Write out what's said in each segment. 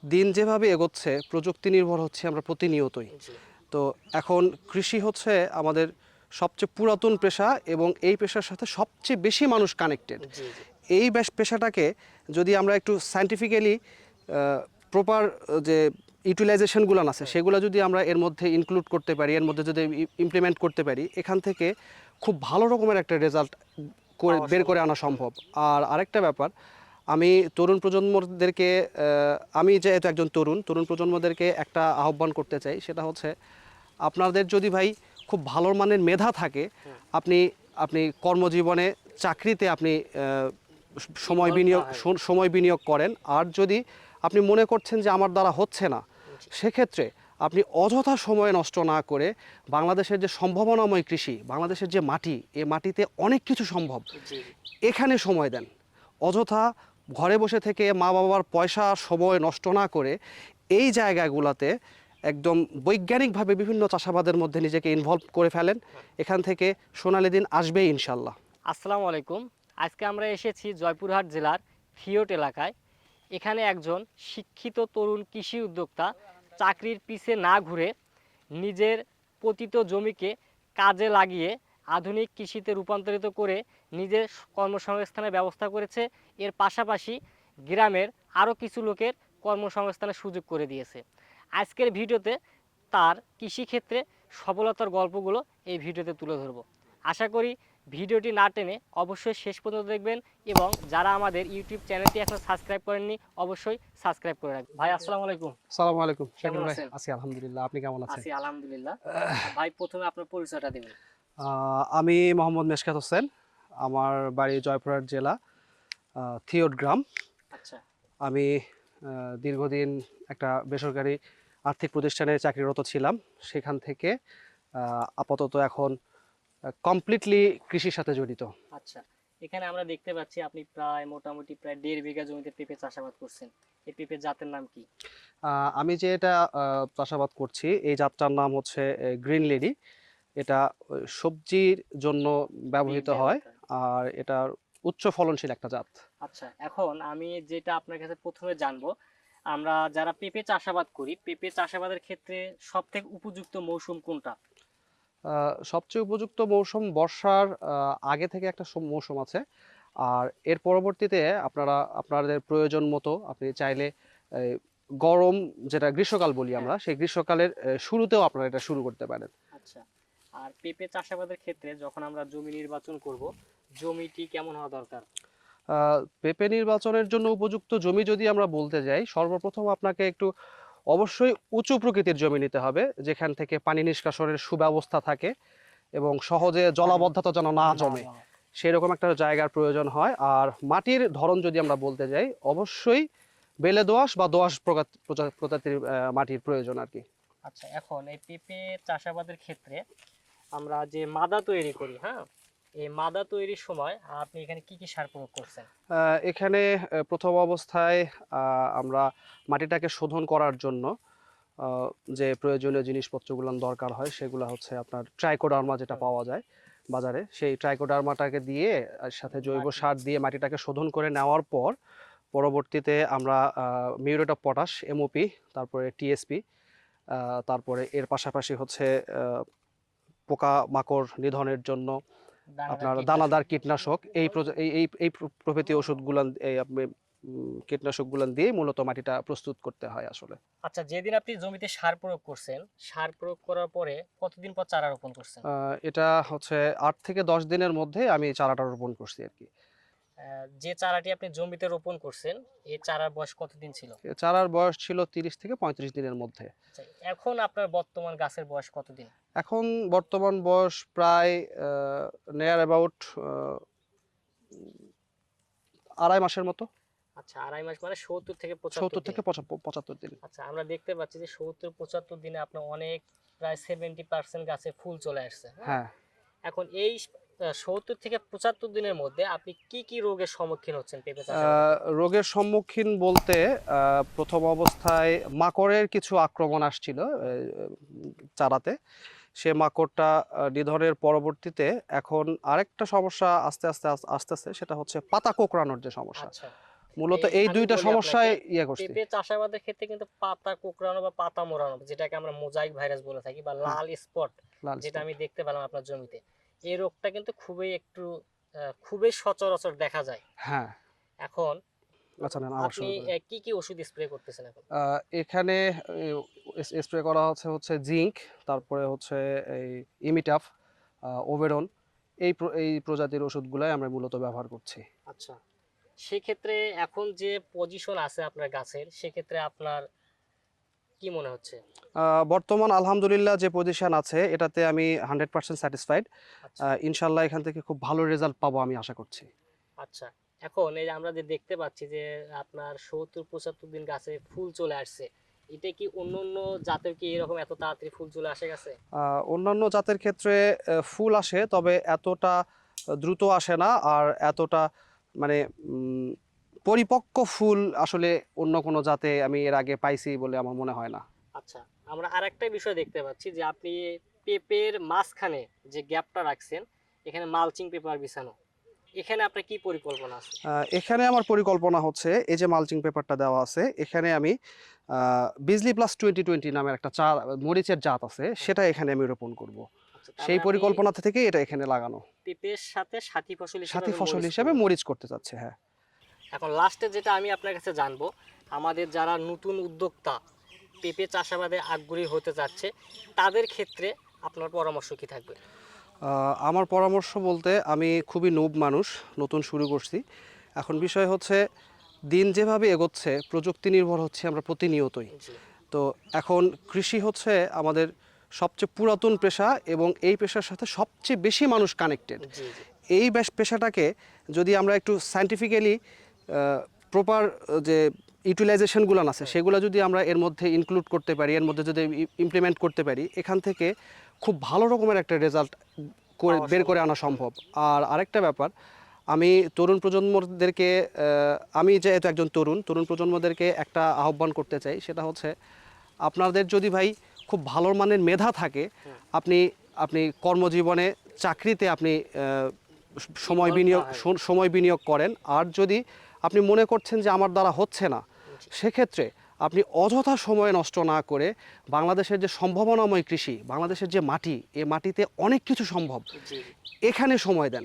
দিন যেভাবে এগোচ্ছে প্রযুক্তি নির্ভর হচ্ছে আমরা প্রতিনিয়তই। জি তো এখন কৃষি হচ্ছে আমাদের সবচেয়ে পুরাতন পেশা এবং এই পেশার সাথে সবচেয়ে বেশি মানুষ কানেক্টেড। জি জি এই পেশাটাকে যদি আমরা একটু সায়েন্টিফিক্যালি প্রপার যে ইউটিলাইজেশনগুলো আছে সেগুলো যদি আমরা এর মধ্যে ইনক্লুড করতে পারি, এর মধ্যে যদি ইমপ্লিমেন্ট করতে পারি, এখান থেকে খুব ভালো রকমের একটা রেজাল্ট পাওয়া বের করে সম্ভব। আনা সম্ভব। আর আরেকটা ব্যাপার, আমি তরুণ প্রজন্মদেরকে আমি যেহেতু একজন তরুণ তরুণ প্রজন্মদেরকে একটা আহ্বান করতে চাই, সেটা হচ্ছে আপনাদের যদি ভাই খুব ভালো মানের মেধা থাকে, আপনি আপনি কর্মজীবনে চাকরিতে আপনি সময় ইনভলভ না বিনিয়োগ হয়। সময় বিনিয়োগ করেন। আর যদি আপনি মনে করছেন যে আমার দ্বারা হচ্ছে না, জি সেক্ষেত্রে আপনি অযথা সময় নষ্ট না করে বাংলাদেশের যে সম্ভাবনাময় কৃষি, বাংলাদেশের যে মাটি, এই মাটিতে অনেক কিছু সম্ভব, জি এখানে সময় দেন। অযথা ঘরে বসে থেকে মা বাবার পয়সা সময় নষ্ট না করে এই জায়গাগুলোতে একদম বৈজ্ঞানিকভাবে বিভিন্ন চাষাবাদের মধ্যে নিজেকে ইনভলভ করে ফেলেন। এখান থেকে সোনালী দিন আসবেই ইনশাল্লাহ। আসসালামু আলাইকুম। আজকে আমরা এসেছি জয়পুরহাট জেলার ফিওট এলাকায়। এখানে একজন শিক্ষিত তরুণ কৃষি উদ্যোক্তা চাকরির পিছে না ঘুরে নিজের পতিত জমিকে কাজে লাগিয়ে আধুনিক কৃষিতে রূপান্তরিত করে নিজের কর্মসংস্থানের ব্যবস্থা করেছে। এর পাশাপাশি গ্রামের আরও কিছু লোকের কর্মসংস্থানের সুযোগ করে দিয়েছে। আজকের ভিডিওতে তার কৃষিক্ষেত্রে সফলতার গল্পগুলো এই ভিডিওতে তুলে ধরব। আশা করি ভিডিওটি না টেনে অবশ্যই শেষ পর্যন্ত দেখবেন এবং যারা আমাদের ইউটিউব চ্যানেলটি এখনো সাবস্ক্রাইব করেননি অবশ্যই সাবস্ক্রাইব করে রাখবেন। ভাই আসসালামু আলাইকুম। আসসালামু আলাইকুম কেমন শাকিল ভাই। আছেন? আছি আলহামদুলিল্লাহ, আপনি কেমন আছেন? আছি আলহামদুলিল্লাহ। ভাই প্রথমে আপনার পরিচয়টা দিবেন। আমি মোহাম্মদ মেশকাত হোসেন। আমার বাড়ি জয়পুরহাট জেলা, থিওট গ্রাম। আচ্ছা আমি দীর্ঘদিন একটা বেসরকারি আর্থিক প্রতিষ্ঠানে চাকরিরত ছিলাম। সেখান থেকে আপাতত এখন কমপ্লিটলি কৃষির সাথে জড়িত। আচ্ছা, এখানে আমরা দেখতে পাচ্ছি আপনি মোটামুটি প্রায় 1.5 বিঘা জমিতে পেঁপে চাষাবাদ করছেন। এই পেঁপে জাতের নাম কি? আমি যে এটা চাষাবাদ করছি, এই জাতটার নাম হচ্ছে গ্রিন লেডি। এটা সবজির জন্য ব্যবহৃত হয়, ব্যবহৃত হয়। আর এটা উচ্চ ফলনশীল একটা জাত। আচ্ছা, এখন আমি যেটা আপনার কাছে প্রথমে জানবো, আমরা যারা পেঁপে চাষাবাদ করি, পেঁপে চাষাবাদের ক্ষেত্রে সবথেকে উপযুক্ত মৌসুম কোনটা? সবচেয়ে উপযুক্ত মৌসুম বর্ষার আগে থেকে একটা মৌসুম আছে। আর এর পরবর্তীতে আপনাদের প্রয়োজন মতো আপনি চাইলে এই, গরম, যেটা গ্রীষ্মকাল বলি হ্যাঁ আমরা, সেই গ্রীষ্মকালের শুরুতেও আপনারা এটা শুরু করতে পারেন। আচ্ছা, আর পেঁপে চাষাবাদের ক্ষেত্রে যখন আমরা জমি নির্বাচন করব, জমিটি কেমন হওয়া দরকার? পেঁপে নির্বাচনের জন্য উপযুক্ত জমি যদি আমরা বলতে যাই, সর্বপ্রথম আপনাকে একটু অবশ্যই উঁচু প্রকৃতির জমি নিতে হবে, যেখান থেকে পানি নিষ্কাশনের সুব্যবস্থা থাকে এবং সহজে পানি জলাবদ্ধতা যেন না না জমে, জমে। সেরকম একটা জায়গার প্রয়োজন হয়। আর মাটির ধরন যদি আমরা বলতে যাই, অবশ্যই বেলে দোআঁশ বা দোআঁশ প্রজাতির মাটির প্রয়োজন আর কি। আচ্ছা, এখন এই পেঁপে চাষাবাদের ক্ষেত্রে আমরা যে মাদা তৈরি করি, হ্যাঁ, এই মাদা তৈরির সময় আপনি এখানে কি কি সার প্রয়োগ করছেন? এখানে প্রথম অবস্থায় আমরা মাটিটাকে শোধন করার জন্য যে প্রয়োজনীয় জিনিসপত্রগুলো দরকার হয়, সেগুলো হচ্ছে আপনার ট্রাইকোডার্মা, যেটা হুম, পাওয়া যায় বাজারে, সেই ট্রাইকোডার্মাটাকে দিয়ে আর সাথে জৈব মাটি সার দিয়ে মাটিটাকে শোধন করে নেওয়ার পর পরবর্তীতে আমরা মিউরেট অফ পটাশ, এমওপি, তারপরে টিএসপি, তারপরে এর পাশাপাশি হচ্ছে পোকা মাকড় নিধনের জন্য দানাদার আপনার কীটনাশক। দানাদার কীটনাশক, এই প্রভৃতি ওষুধগুলো, এই আপনি কীটনাশকগুলো দিয়ে মূলত মাটিটা প্রস্তুত করতে হয় আসলে। আচ্ছা, যেদিন আপনি জমিতে সার প্রয়োগ করছেন, সার প্রয়োগ করার পরে কতদিন পর চারা রোপণ করছেন? এটা হচ্ছে 8 থেকে 10 দিনের মধ্যে আমি চারাটা রোপণ করছি আর কি। যে চারাটি আপনি জমিতে রোপণ করছেন, এই চারার বয়স কতদিন ছিল? এ চারার বয়স ছিল 30 থেকে 35 দিনের মধ্যে। আচ্ছা, এখন আপনার বর্তমান গাছের বয়স কতদিন? এখন বর্তমান বয়স প্রায় নিয়ার অ্যাবাউট 2.5 মাসের মতো। আচ্ছা, 2.5 মাস মানে 70 থেকে 75 70 দিন। থেকে 75 দিন। আচ্ছা, আমরা দেখতে পাচ্ছি যে 70-75 দিনে আপনার অনেক, প্রায় 70% গাছে ফুল চলে আসছে, হ্যাঁ? হ্যাঁ। এখন এই 70 থেকে 75 দিনের মধ্যে আপনি কি কি রোগের সম্মুখীন হচ্ছেন পেঁপে চাষাবাদের আহ, ক্ষেত্রে? রোগের সম্মুখীন বলতে প্রথম অবস্থায় মাকড়ের কিছু আক্রমণ আসছিল চারাতে। সে মাকড়টা নিধনের পরবর্তীতে এখন আরেকটা সমস্যা আস্তে আস্তে আসতেছে, সেটা হচ্ছে পাতা কোঁকড়ানোর যে সমস্যা। আচ্ছা মূলত এই আমি দুইটা বলি সমস্যায় আপনাকে, ইয়ে করছি। পেঁপে চাষাবাদের ক্ষেত্রে কিন্তু পাতা কোঁকড়ানো বা পাতা মোড়ানো, যেটাকে আমরা মোজাইক ভাইরাস বলে থাকি, বা হ্যাঁ, লাল স্পট, লাল যেটা স্পট। আমি দেখতে পেলাম আপনার জমিতে, এই রোগটা কিন্তু খুবই সচরাচর দেখা যায়। হ্যাঁ। এখন আচ্ছা নেন আবার আপনি শুরু করি। কি কি ওষুধ স্প্রে করতেছেন এখন? এখানে স্প্রে করা হচ্ছে জিঙ্ক, তারপরে হচ্ছে এই ইমিটাফ, ওভেরন, এই প্রজাতির ওষুধগুলাই আমরা মূলত ব্যবহার করছি। আচ্ছা, সেক্ষেত্রে এখন যে পজিশন আছে আপনার গাছের, সেক্ষেত্রে আপনার কি মনে হচ্ছে? বর্তমান আলহামদুলিল্লাহ যে পজিশন আছে এটাতে আমি 100% স্যাটিসফাইড। আচ্ছা ইনশাল্লাহ এখান থেকে খুব ভালো রেজাল্ট পাবো আমি আশা করছি। আচ্ছা, এখন এই যে আমরা যে দেখতে পাচ্ছি যে আপনার 70-75 দিন গাছে ফুল চলে আসছে, এটা কি অন্য অন্য জাতের কি এরকম এত তাড়াতাড়ি ফুল চলে আসে গেছে? অন্যান্য জাতের ক্ষেত্রে ফুল আসে, তবে এতটা দ্রুত আসে না, আর এতটা মানে উম, পরিপক্ক ফুল আসলে অন্য কোনো জাতে আমি এর আগে পাইছি বলে আমার মনে হয় না। আচ্ছা, আমরা আরেকটা বিষয় দেখতে পাচ্ছি যে আপনি পেঁপের মাঝখানে যে গ্যাপটা রাখছেন, এখানে মালচিং পেপার বিছানো, এখানে আপনার কি পরিকল্পনা আছে? এখানে আমার পরিকল্পনা হচ্ছে এই যে মালচিং পেপারটা দেওয়া আছে, এখানে আমি বিজলি প্লাস 2020 নামের একটা মরিচের জাত আছে, সেটা এখানে আমি রোপণ করব। আচ্ছা, তার সেই মানে আপনি পরিকল্পনা থেকে এটা এখানে লাগানো, পেঁপের সাথে সাথী ফসল হিসেবে সাথী আপনি ফসল মরিচ হিসেবে করবেন। মরিচ করতে চাচ্ছে। হ্যাঁ। এখন লাস্টে যেটা আমি আপনার কাছে জানবো, আমাদের যারা নতুন উদ্যোক্তা পেঁপে চাষাবাদে আগ্রহী হতে যাচ্ছে, তাদের ক্ষেত্রে আপনার পরামর্শ কি থাকবে? আমার পরামর্শ বলতে, আমি খুবই নুব মানুষ, নতুন শুরু করছি। এখন বিষয় হচ্ছে দিন যেভাবে এগোচ্ছে, প্রযুক্তি নির্ভর হচ্ছে আমরা প্রতিনিয়তই। জি তো এখন কৃষি হচ্ছে আমাদের সবচেয়ে পুরাতন পেশা, এবং এই পেশার সাথে সবচেয়ে বেশি মানুষ কানেক্টেড। জি জি এই পেশাটাকে যদি আমরা একটু সায়েন্টিফিক্যালি প্রপার যে ইউটিলাইজেশনগুলো আছে সেগুলো যদি আমরা এর মধ্যে ইনক্লুড করতে পারি, এর মধ্যে যদি ইমপ্লিমেন্ট করতে পারি, এখান থেকে খুব ভালো রকমের একটা রেজাল্ট পাওয়া বের করে সম্ভব। আনা সম্ভব। আর আরেকটা ব্যাপার, আমি তরুণ প্রজন্মদেরকে, আমি যেহেতু একজন তরুণ প্রজন্মদেরকে একটা আহ্বান করতে চাই, সেটা হচ্ছে আপনাদের যদি ভাই খুব ভালো মানের মেধা থাকে, আপনি আপনি কর্মজীবনে, চাকরিতে আপনি সময় Involve বিনিয়োগ না হয়। সময় বিনিয়োগ করেন, আর যদি আপনি মনে করছেন যে আমার দ্বারা হচ্ছে না, জি সেক্ষেত্রে আপনি অযথা সময় নষ্ট না করে বাংলাদেশের যে সম্ভাবনাময় কৃষি, বাংলাদেশের যে মাটি, এই মাটিতে অনেক কিছু সম্ভব, জি জি। এখানে সময় দেন।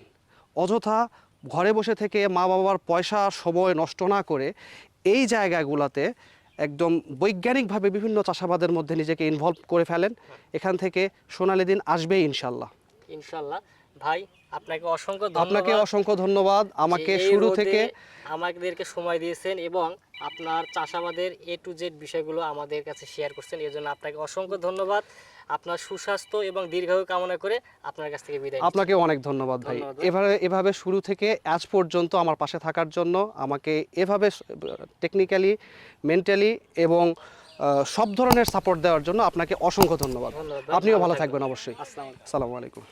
অযথা ঘরে বসে থেকে মা বাবার পয়সা সময় নষ্ট না করে এই জায়গাগুলোতে একদম বৈজ্ঞানিকভাবে বিভিন্ন চাষাবাদের মধ্যে নিজেকে ইনভলভ করে ফেলেন। এখান থেকে সোনালী দিন আসবেই ইনশাল্লাহ। ইনশাল্লাহ। ভাই, আপনাকে অসংখ্য আপনাকে ধন্যবাদ অসংখ্য ধন্যবাদ আমাকে যে এই শুরু রোদে থেকে। আমাদেরকে সময় দিয়েছেন এবং আপনার চাষাবাদের A to Z বিষয়গুলো আমাদের কাছে শেয়ার করছেন, এর জন্য আপনাকে অসংখ্য ধন্যবাদ। আপনার সুস্বাস্থ্য এবং দীর্ঘায়ু কামনা করে আপনার কাছ থেকে বিদায় নিচ্ছি। আপনাকে অনেক ধন্যবাদ ভাই, ধন্যবাদ ভাই। এভাবে শুরু থেকে আজ পর্যন্ত আমার পাশে থাকার জন্য, আমাকে এভাবে টেকনিক্যালি, মেন্টালি এবং সব ধরনের সাপোর্ট দেওয়ার জন্য আপনাকে অসংখ্য ধন্যবাদ। ধন্যবাদ ভাই, আপনিও ভালো থাকবেন। থাকবেন অবশ্যই। আসসালামু আলাইকুম। আসসালামু আলাইকুম।